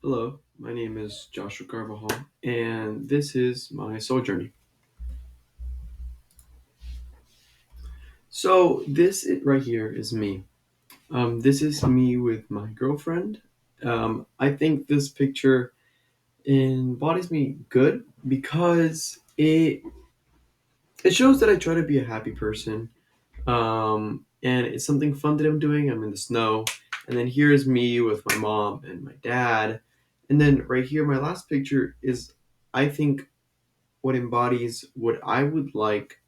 Hello, my name is Joshua Carvajal, and this is my soul journey. So right here is me. This is me with my girlfriend. I think this picture embodies me good because it shows that I try to be a happy person. And it's something fun that I'm doing. I'm in the snow, and then here is me with my mom and my dad, and then right here, my last picture is, I think, what embodies what I would like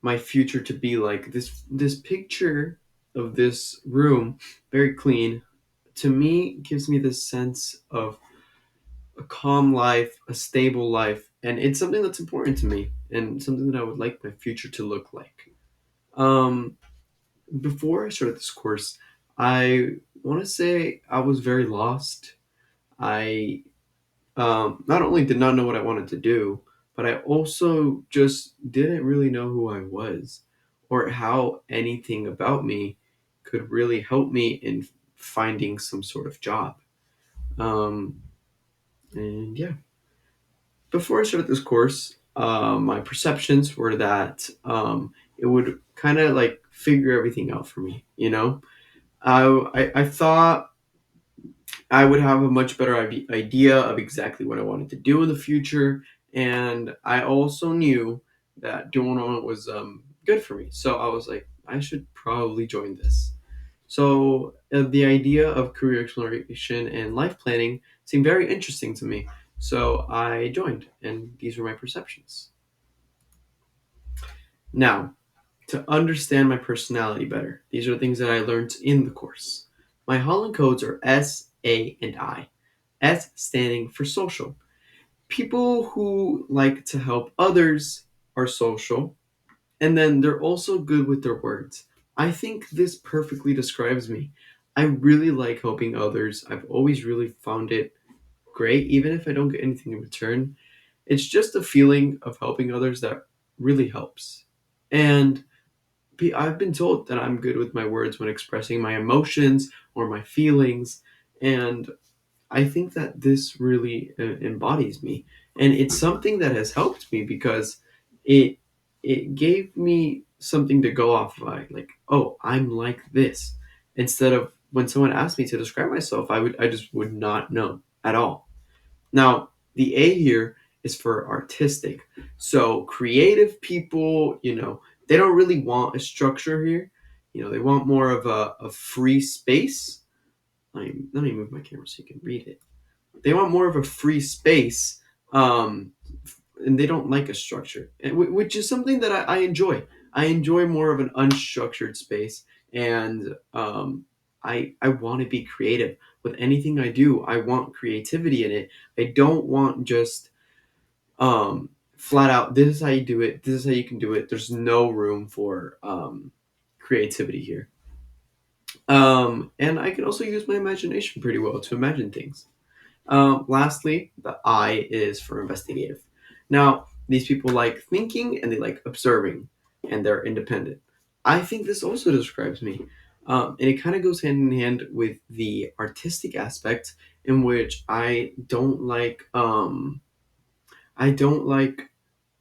my future to be like. This picture of this room, very clean, to me gives me this sense of a calm life, a stable life, and it's something that's important to me and something that I would like my future to look like. Um, Before I started this course, I want to say I was very lost. I not only did not know what I wanted to do, but I also just didn't really know who I was or how anything about me could really help me in finding some sort of job. Um, and yeah, before I started this course, my perceptions were that it would kind of like figure everything out for me. I thought I would have a much better idea of exactly what I wanted to do in the future, and I also knew that doing it was good for me. So I was like, I should probably join this. So the idea of career exploration and life planning seemed very interesting to me. So I joined, and these were my perceptions. Now, to understand my personality better, these are the things that I learned in the course. My Holland codes are S, A, and I. S standing for social. People who like to help others are social, and then they're also good with their words. I think this perfectly describes me. I really like helping others. I've always really found it great, even if I don't get anything in return. It's just a feeling of helping others that really helps. And I've been told that I'm good with my words when expressing my emotions or my feelings, and I think that this really embodies me, and it's something that has helped me because it it gave me something to go off by, like, oh, I'm like this. Instead of when someone asked me to describe myself, I just would not know at all. Now, the A here is for artistic. So creative people, they don't really want a structure here. They want more of a free space. Let me move my camera so you can read it. They want more of a free space, um, and they don't like a structure, which is something that I enjoy. I enjoy more of an unstructured space, and I want to be creative with anything I do. I want creativity in it. I don't want just flat out. This is how you do it. This is how you can do it. There's no room for creativity here. And I can also use my imagination pretty well to imagine things. Lastly, the I is for investigative. Now, these people like thinking and they like observing, and they're independent. I think this also describes me. And it kind of goes hand in hand with the artistic aspect, in which I don't like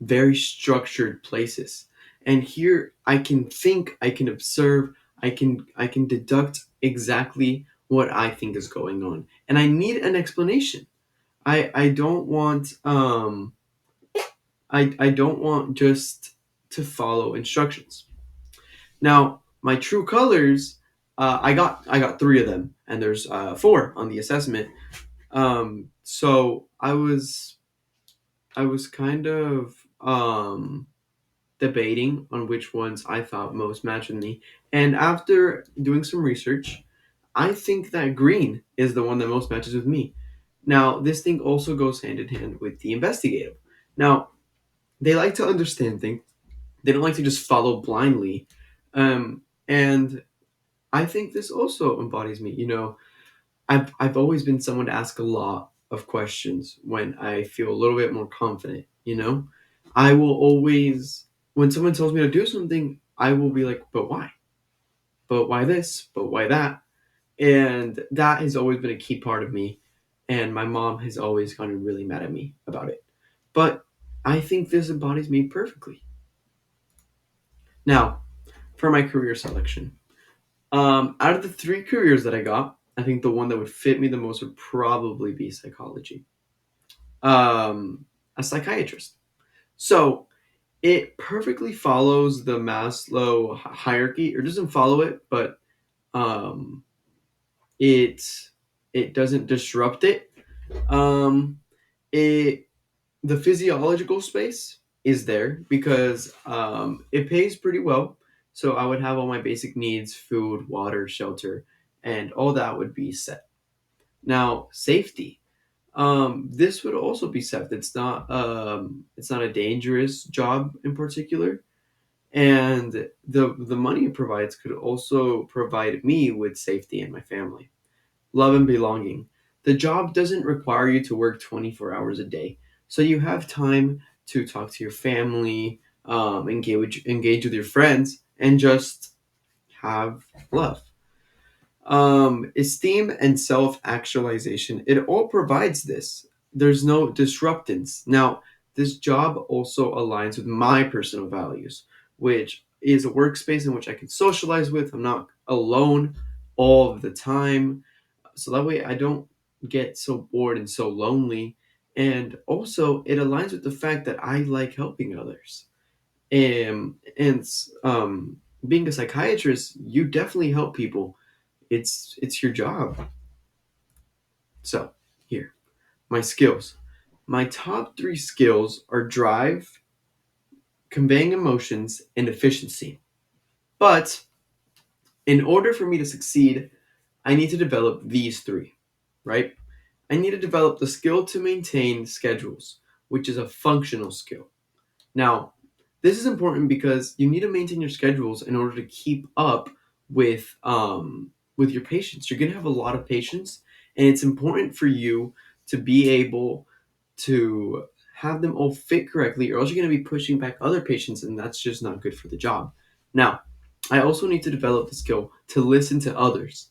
very structured places. And here I can think, I can observe, I can deduct exactly what I think is going on. And I need an explanation. I don't want I don't want just to follow instructions. Now, my true colors, I got three of them, and there's four on the assessment. So I was kind of debating on which ones I thought most matched with me, and after doing some research, I think that green is the one that most matches with me. Now, this thing also goes hand in hand with the investigative. Now, they like to understand things. They don't like to just follow blindly. And I think this also embodies me. I've always been someone to ask a lot of questions when I feel a little bit more confident. I will always, when someone tells me to do something, I will be like, but why? But why this? But why that? And that has always been a key part of me. and my mom has always gotten really mad at me about it. But I think this embodies me perfectly. Now, for my career selection, out of the three careers that I got, I think the one that would fit me the most would probably be psychology, um, a psychiatrist. So it perfectly follows the Maslow hierarchy, or doesn't follow it, but um, it it doesn't disrupt it. Um, it The physiological space is there because it pays pretty well. So I would have all my basic needs, food, water, shelter, and all that would be set. Now, safety. This would also be set. It's not a dangerous job in particular. And the money it provides could also provide me with safety and my family. Love and belonging. The job doesn't require you to work 24 hours a day. So you have time to talk to your family, engage with your friends, and just have love. Esteem and self actualization. It all provides this. There's no disruptance. Now, this job also aligns with my personal values, which is a workspace in which I can socialize with. I'm not alone all of the time, so that way I don't get so bored and so lonely. And also, it aligns with the fact that I like helping others. And being a psychiatrist, you definitely help people. It's your job. So here, my skills. My top three skills are drive, conveying emotions, and efficiency. But in order for me to succeed, I need to develop these three, right? I need to develop the skill to maintain schedules, which is a functional skill. Now, this is important because you need to maintain your schedules in order to keep up with your patients. You're going to have a lot of patients, and it's important for you to be able to have them all fit correctly, or else you're going to be pushing back other patients, and that's just not good for the job. Now, I also need to develop the skill to listen to others.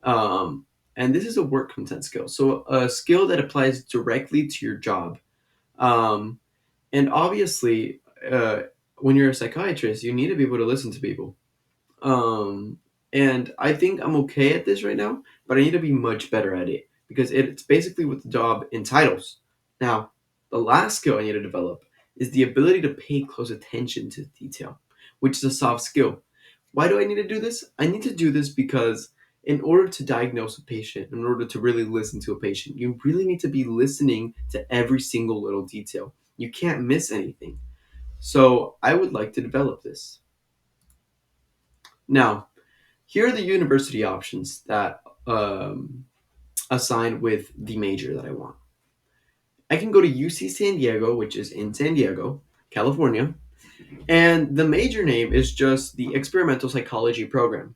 Um, and this is a work content skill. So a skill that applies directly to your job. Um, and obviously, when you're a psychiatrist, you need to be able to listen to people. Um, and I think I'm okay at this right now, but I need to be much better at it because it's basically what the job entitles. Now, the last skill I need to develop is the ability to pay close attention to detail, which is a soft skill. Why do I need to do this? I need to do this because in order to diagnose a patient, in order to really listen to a patient, you really need to be listening to every single little detail. You can't miss anything. So I would like to develop this. Now, here are the university options that assign with the major that I want. I can go to UC San Diego, which is in San Diego, California, and the major name is just the experimental psychology program.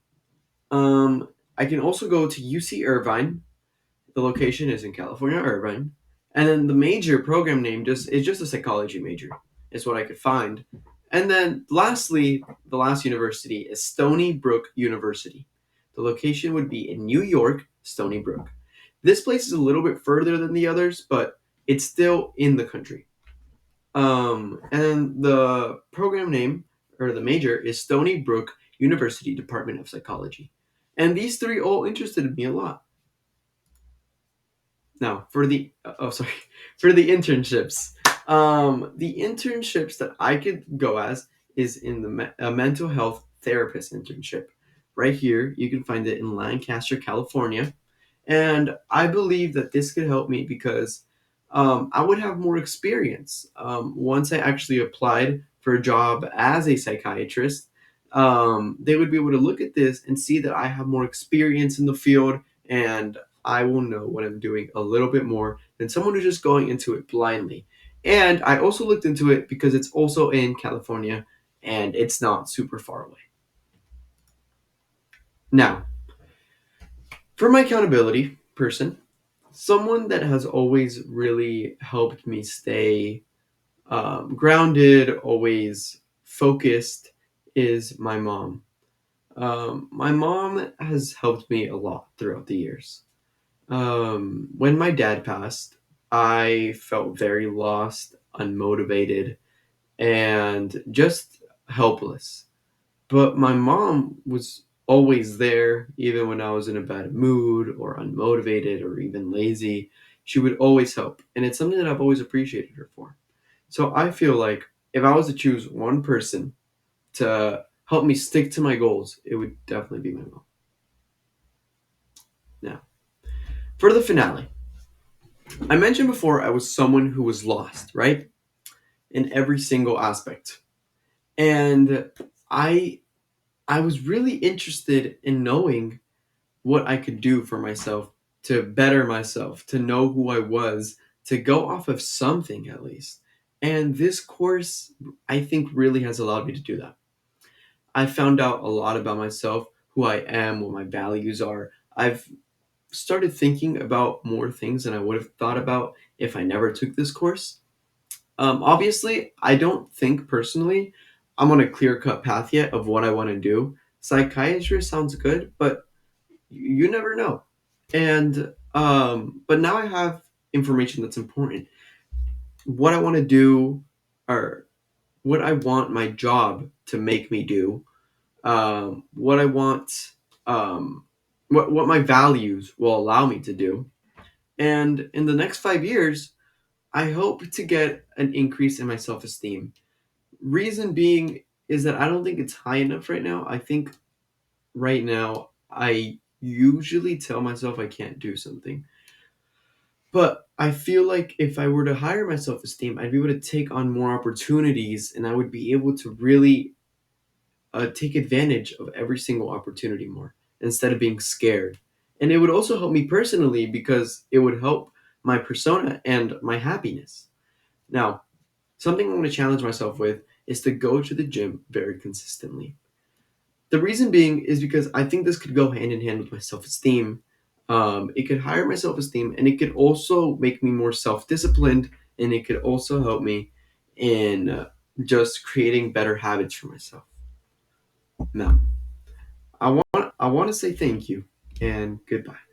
Um, I can also go to UC Irvine. The location is in California, Irvine, and then the major program name just is just a psychology major. Is what I could find. And then lastly, the last university is Stony Brook University. The location would be in New York, Stony Brook. This place is a little bit further than the others, but it's still in the country. And the program name or the major is Stony Brook University Department of Psychology. And these three all interested me a lot. Now, for the for the internships that I could go as is in the mental health therapist internship. Right here, you can find it in Lancaster, California, and I believe that this could help me because I would have more experience once I actually applied for a job as a psychiatrist. They would be able to look at this and see that I have more experience in the field, and I will know what I'm doing a little bit more than someone who's just going into it blindly. And I also looked into it because it's also in California and it's not super far away. Now, for my accountability person, someone that has always really helped me stay grounded, always focused, is my mom. My mom has helped me a lot throughout the years. When my dad passed, I felt very lost, unmotivated, and just helpless. But my mom was always there, even when I was in a bad mood or unmotivated or even lazy. She would always help. And it's something that I've always appreciated her for. So I feel like if I was to choose one person to help me stick to my goals, it would definitely be my mom. Now, for the finale, I mentioned before I was someone who was lost, right? In every single aspect. And I I was really interested in knowing what I could do for myself to better myself, to know who I was, to go off of something at least. And this course, I think, really has allowed me to do that. I found out a lot about myself, who I am, what my values are. I've started thinking about more things than I would have thought about if I never took this course. Obviously, I don't think personally I'm on a clear cut path yet of what I want to do. Psychiatry sounds good, but you never know. And but now I have information that's important. What I want to do, or what I want my job to make me do, what I want, um, what my values will allow me to do. And in the next 5 years, I hope to get an increase in my self esteem. Reason being is that I don't think it's high enough right now. I think right now I usually tell myself I can't do something. But I feel like if I were to hire my self esteem, I'd be able to take on more opportunities and I would be able to really take advantage of every single opportunity more instead of being scared. And it would also help me personally because it would help my persona and my happiness. Now, something I'm going to challenge myself with is to go to the gym very consistently. The reason being is because I think this could go hand in hand with my self esteem. It could higher my self esteem and it could also make me more self disciplined and it could also help me in just creating better habits for myself. Now, I want to say thank you and goodbye.